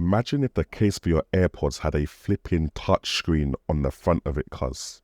Imagine if the case for your AirPods had a flipping touchscreen on the front of it, cuz.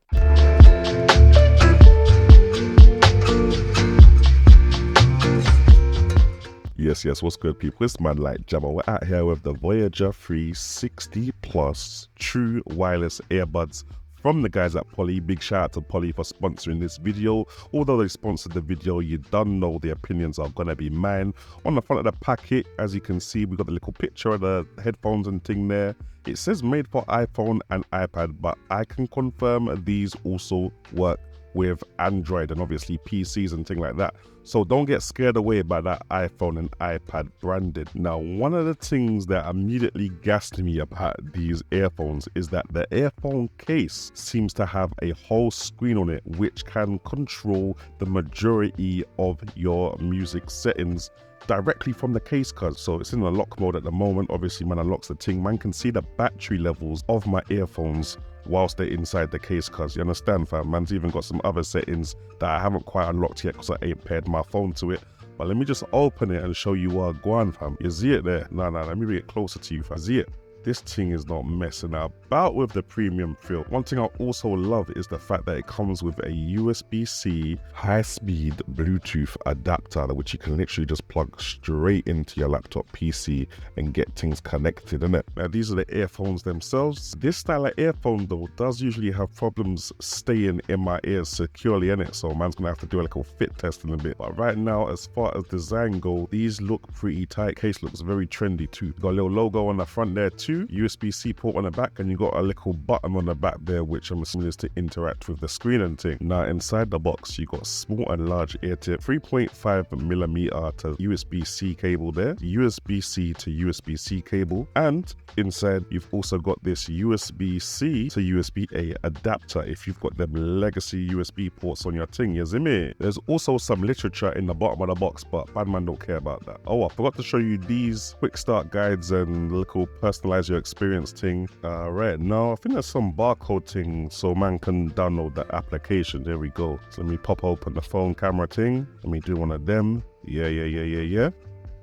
Yes, what's good, people? It's man like Jamo. We're out here with the Voyager 360 Plus true wireless earbuds from the guys at Poly. Big shout out to Poly for sponsoring this video. Although they sponsored the video, you don't know the opinions are gonna be mine. On the front of the packet, as you can see, we got the little picture of the headphones and thing there. It says made for iPhone and iPad, but I can confirm these also work with Android and obviously PCs and things like that. So don't get scared away by that iPhone and iPad branded. Now, one of the things that immediately gassed me about these earphones is that the earphone case seems to have a whole screen on it which can control the majority of your music settings directly from the case, cuz. So it's in a lock mode at the moment. Obviously, man unlocks the thing. Man can see the battery levels of my earphones whilst they're inside the case, cuz. You understand, fam? Man's even got some other settings that I haven't quite unlocked yet because I ain't paired my phone to it. But let me just open it and show you what go on, fam. You see it there? Nah, let me bring it closer to you, fam. See it? This thing is not messing about with the premium feel. One thing I also love is the fact that it comes with a USB-C high-speed Bluetooth adapter, which you can literally just plug straight into your laptop PC and get things connected, innit? Now, these are the earphones themselves. This style of earphone, though, does usually have problems staying in my ears securely, innit? So man's gonna have to do a little fit test in a bit. But right now, as far as design go, these look pretty tight. Case looks very trendy too. Got a little logo on the front there too. USB-C port on the back, and you got a little button on the back there which I'm assuming is to interact with the screen and thing. Now inside the box you got small and large ear tip, 3.5mm to USB-C cable there, USB-C to USB-C cable, and inside you've also got this USB-C to USB-A adapter if you've got them legacy USB ports on your thing, you see me? There's also some literature in the bottom of the box, but bad man don't care about that. Oh, I forgot to show you these quick start guides and little personalized your experience thing. Right now I think there's some barcode thing so man can download that application. There we go. So let me pop open the phone camera thing. Let me do one of them. Yeah.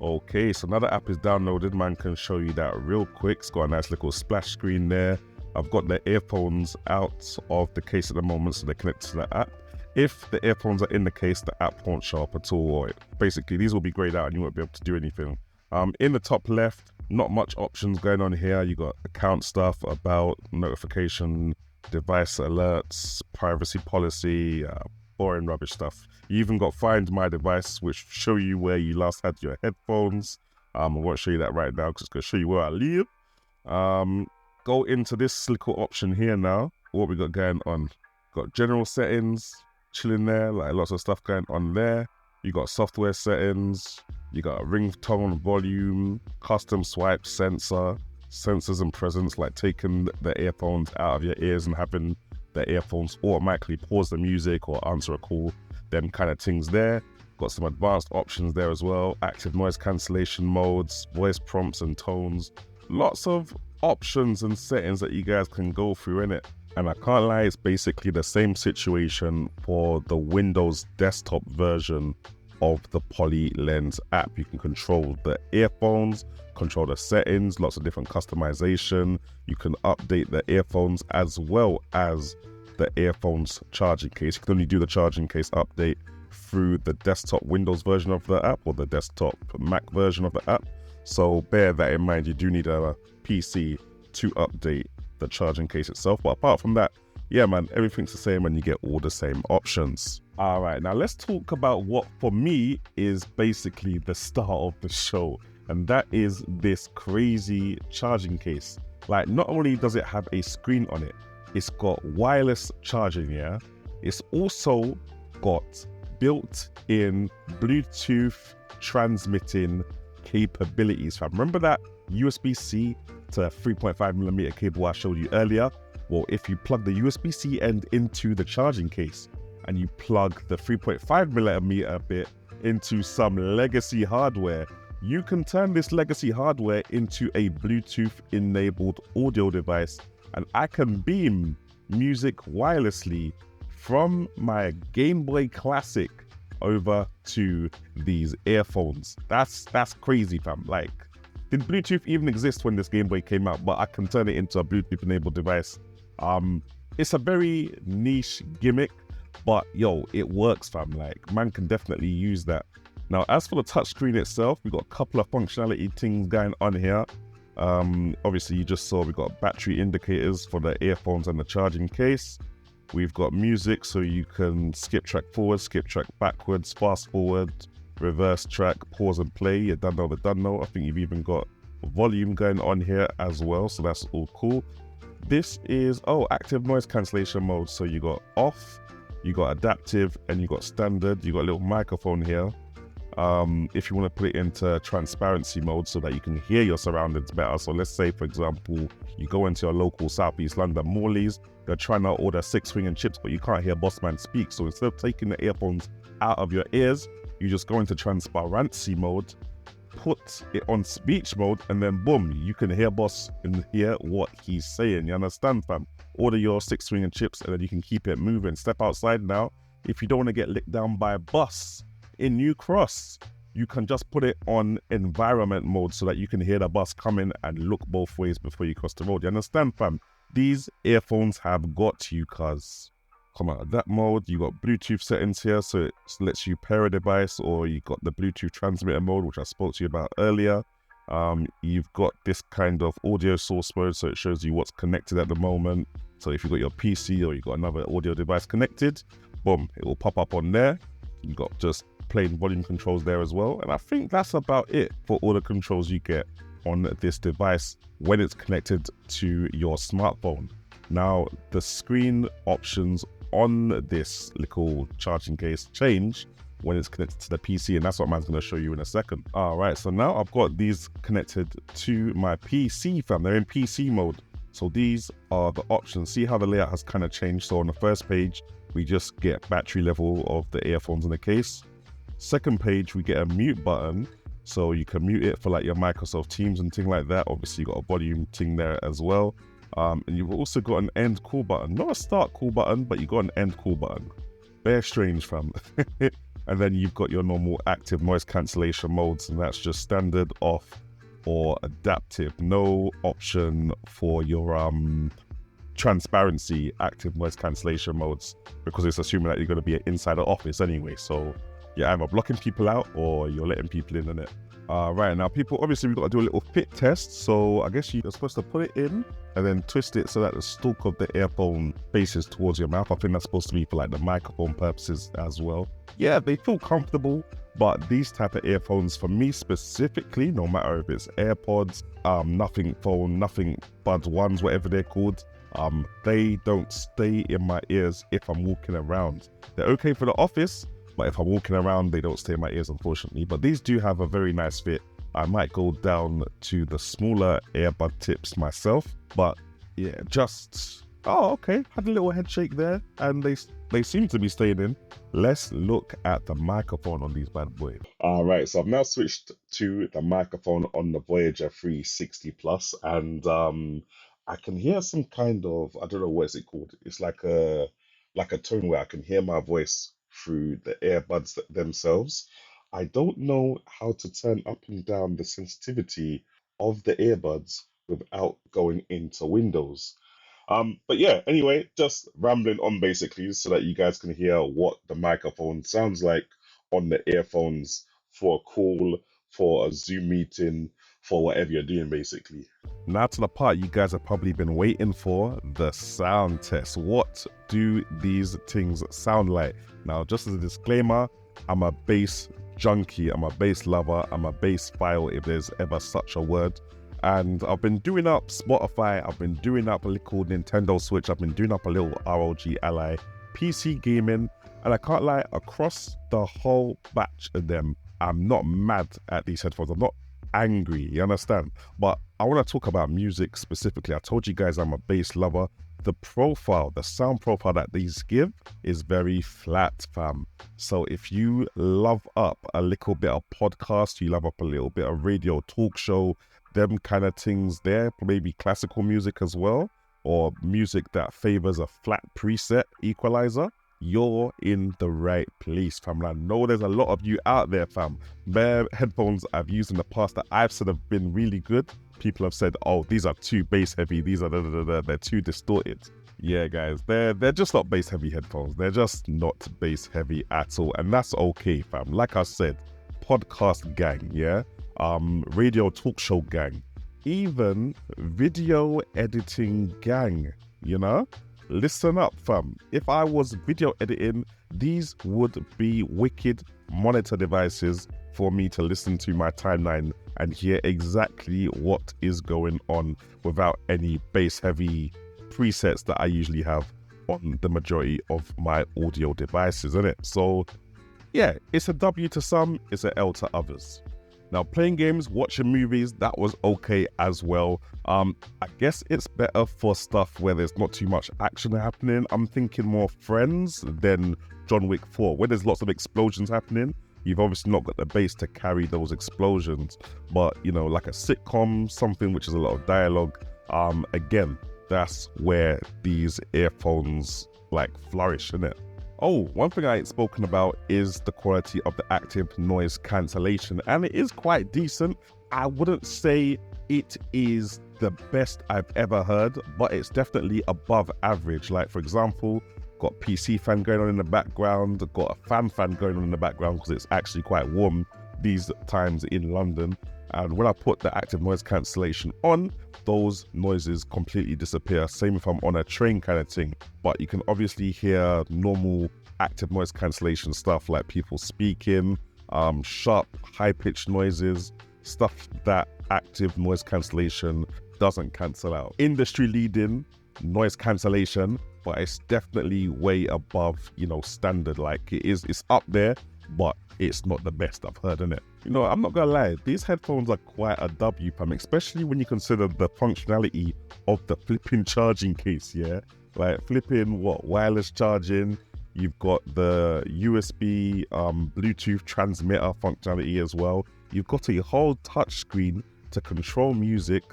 Okay, so now the app is downloaded, man can show you that real quick. It's got a nice little splash screen there. I've got the earphones out of the case at the moment so they connect to the app. If the earphones are in the case, the app won't show up at all. Or basically these will be grayed out and you won't be able to do anything. In the top left, not much options going on here. You got account stuff, about, notification, device alerts, privacy policy, boring rubbish stuff. You even got find my device, which show you where you last had your headphones. I won't show you that right now because it's going to show you where I live. Go into this little option here now. What we got going on? Got general settings, chilling there, like lots of stuff going on there. You got software settings, you got ringtone volume, custom swipe sensor, sensors and presence, like taking the earphones out of your ears and having the earphones automatically pause the music or answer a call, them kind of things there. Got some advanced options there as well, active noise cancellation modes, voice prompts and tones. Lots of options and settings that you guys can go through in it. And I can't lie, it's basically the same situation for the Windows desktop version of the Poly Lens app. You can control the earphones, control the settings, lots of different customization. You can update the earphones as well as the earphones charging case. You can only do the charging case update through the desktop Windows version of the app or the desktop Mac version of the app. So bear that in mind, you do need a PC to update the charging case itself. But apart from that, yeah man, everything's the same and you get all the same options. All right, now let's talk about what for me is basically the star of the show, and that is this crazy charging case. Like, not only does it have a screen on it, it's got wireless charging, yeah? It's also got built-in Bluetooth transmitting capabilities. Remember that USB-C to 3.5mm cable I showed you earlier? Well, if you plug the USB-C end into the charging case and you plug the 3.5mm bit into some legacy hardware, you can turn this legacy hardware into a Bluetooth enabled audio device, and I can beam music wirelessly from my Game Boy Classic over to these earphones. That's crazy, fam. Like, Did Bluetooth even exist when this Game Boy came out? But I can turn it into a Bluetooth-enabled device. It's a very niche gimmick, but yo, it works, fam. Like, man can definitely use that. Now, as for the touchscreen itself, we got a couple of functionality things going on here. Obviously, you just saw we got battery indicators for the earphones and the charging case. We've got music, so you can skip track forward, skip track backwards, fast forward, reverse track, pause and play. You done know. I think you've even got volume going on here as well, so that's all cool. This is active noise cancellation mode. So you got off, you got adaptive, and you got standard. You got a little microphone here. If you want to put it into transparency mode so that you can hear your surroundings better. So let's say, for example, you go into your local Southeast London Morley's, you're trying to order 6 finger chips, but you can't hear Bossman speak. So instead of taking the earphones out of your ears, you just go into transparency mode, put it on speech mode, and then boom, you can hear Boss and hear what he's saying. You understand, fam? Order your 6 finger chips and then you can keep it moving. Step outside now. If you don't want to get licked down by a bus in New Cross, you can just put it on environment mode so that you can hear the bus coming and look both ways before you cross the road. You understand, fam? These earphones have got you, cuz. Come on, that mode, you got Bluetooth settings here, so it lets you pair a device, or you got the Bluetooth transmitter mode, which I spoke to you about earlier. You've got this kind of audio source mode, so it shows you what's connected at the moment. So if you've got your PC or you've got another audio device connected, boom, it will pop up on there. You've got just plain volume controls there as well. And I think that's about it for all the controls you get on this device when it's connected to your smartphone. Now, the screen options on this little charging case change when it's connected to the PC, and that's what man's going to show you in a second. All right, so now I've got these connected to my PC, fam. They're in PC mode. So these are the options. See how the layout has kind of changed. So on the first page, we just get battery level of the earphones in the case. Second page, we get a mute button. So you can mute it for like your Microsoft Teams and thing like that. Obviously, you got a volume thing there as well. And you've also got an end call button. Not a start call button, but you got an end call button. Very strange, fam. And then you've got your normal active noise cancellation modes, and that's just standard, off, or adaptive. No option for your transparency active noise cancellation modes, because it's assuming that you're going to be inside the office anyway. So you're either blocking people out or you're letting people in on it. Right, now people, obviously we've got to do a little fit test. So I guess you're supposed to put it in and then twist it so that the stalk of the earphone faces towards your mouth. I think that's supposed to be for like the microphone purposes as well. Yeah, they feel comfortable, but these type of earphones for me specifically, no matter if it's AirPods, nothing phone, nothing buds ones, whatever they're called, they don't stay in my ears if I'm walking around. They're okay for the office, but if I'm walking around, they don't stay in my ears, unfortunately. But these do have a very nice fit. I might go down to the smaller earbud tips myself, but yeah, just, okay, had a little head shake there, and they seem to be staying in. Let's look at the microphone on these bad boys. All right, so I've now switched to the microphone on the Voyager 360 Plus, and I can hear some kind of, I don't know what is it called. It's like a tone where I can hear my voice through the earbuds themselves. I don't know how to turn up and down the sensitivity of the earbuds without going into Windows. But yeah, anyway, just rambling on basically so that you guys can hear what the microphone sounds like on the earphones for a call, for a Zoom meeting, for whatever you're doing basically. Now to the part you guys have probably been waiting for, the sound test. What do these things sound like? Now, just as a disclaimer, I'm a bass junkie, I'm a bass lover, I'm a bass file if there's ever such a word. And I've been doing up Spotify, I've been doing up a little Nintendo Switch, I've been doing up a little ROG Ally, PC gaming, and I can't lie, across the whole batch of them, I'm not mad at these headphones, I'm not angry, you understand? But I want to talk about music specifically. I told you guys I'm a bass lover. The profile, the sound profile that these give is very flat, fam. So if you love up a little bit of podcast, you love up a little bit of radio talk show, them kind of things there, maybe classical music as well, or music that favors a flat preset equalizer, you're in the right place, fam. I know there's a lot of you out there, fam. Bare headphones I've used in the past that I've said have been really good. People have said, oh, these are too bass heavy, these are they're too distorted. Yeah, guys, they're just not bass heavy headphones. They're just not bass heavy at all, and that's okay, fam. Like I said, podcast gang, yeah, radio talk show gang, even video editing gang, you know. Listen up, fam. If I was video editing, these would be wicked monitor devices for me to listen to my timeline and hear exactly what is going on without any bass heavy presets that I usually have on the majority of my audio devices, isn't it? So yeah, it's a W to some, it's an L to others. Now, playing games, watching movies, that was okay as well. I guess it's better for stuff where there's not too much action happening. I'm thinking more Friends than John Wick 4. Where there's lots of explosions happening, you've obviously not got the bass to carry those explosions. But, you know, like a sitcom, something which is a lot of dialogue, again, that's where these earphones like flourish, innit? Oh, one thing I ain't spoken about is the quality of the active noise cancellation, and it is quite decent. I wouldn't say it is the best I've ever heard, but it's definitely above average. Like, for example, got PC fan going on in the background, got a fan going on in the background because it's actually quite warm these times in London. And when I put the active noise cancellation on, those noises completely disappear. Same if I'm on a train kind of thing. But you can obviously hear normal active noise cancellation stuff like people speaking, sharp, high-pitched noises, stuff that active noise cancellation doesn't cancel out. Industry-leading noise cancellation, but it's definitely way above, you know, standard. Like it's up there, but it's not the best I've heard, innit? You know, I'm not gonna lie, these headphones are quite a W, fam, especially when you consider the functionality of the flipping charging case, yeah? Like flipping wireless charging, you've got the USB Bluetooth transmitter functionality as well. You've got a whole touch screen to control music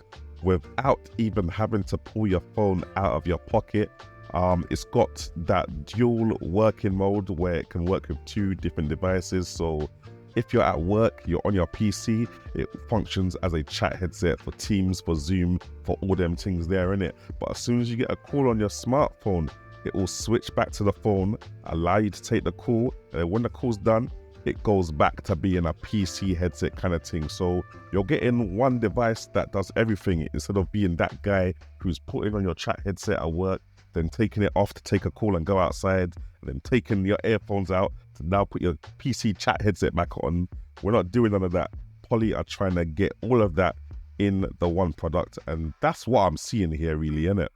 without even having to pull your phone out of your pocket. It's got that dual working mode where it can work with two different devices. So if you're at work, you're on your PC, it functions as a chat headset for Teams, for Zoom, for all them things there, innit? But as soon as you get a call on your smartphone, it will switch back to the phone, allow you to take the call, and when the call's done, it goes back to being a PC headset kind of thing. So you're getting one device that does everything instead of being that guy who's putting on your chat headset at work, then taking it off to take a call and go outside, and then taking your earphones out to now put your PC chat headset back on. We're not doing none of that. Poly are trying to get all of that in the one product, and that's what I'm seeing here really, innit?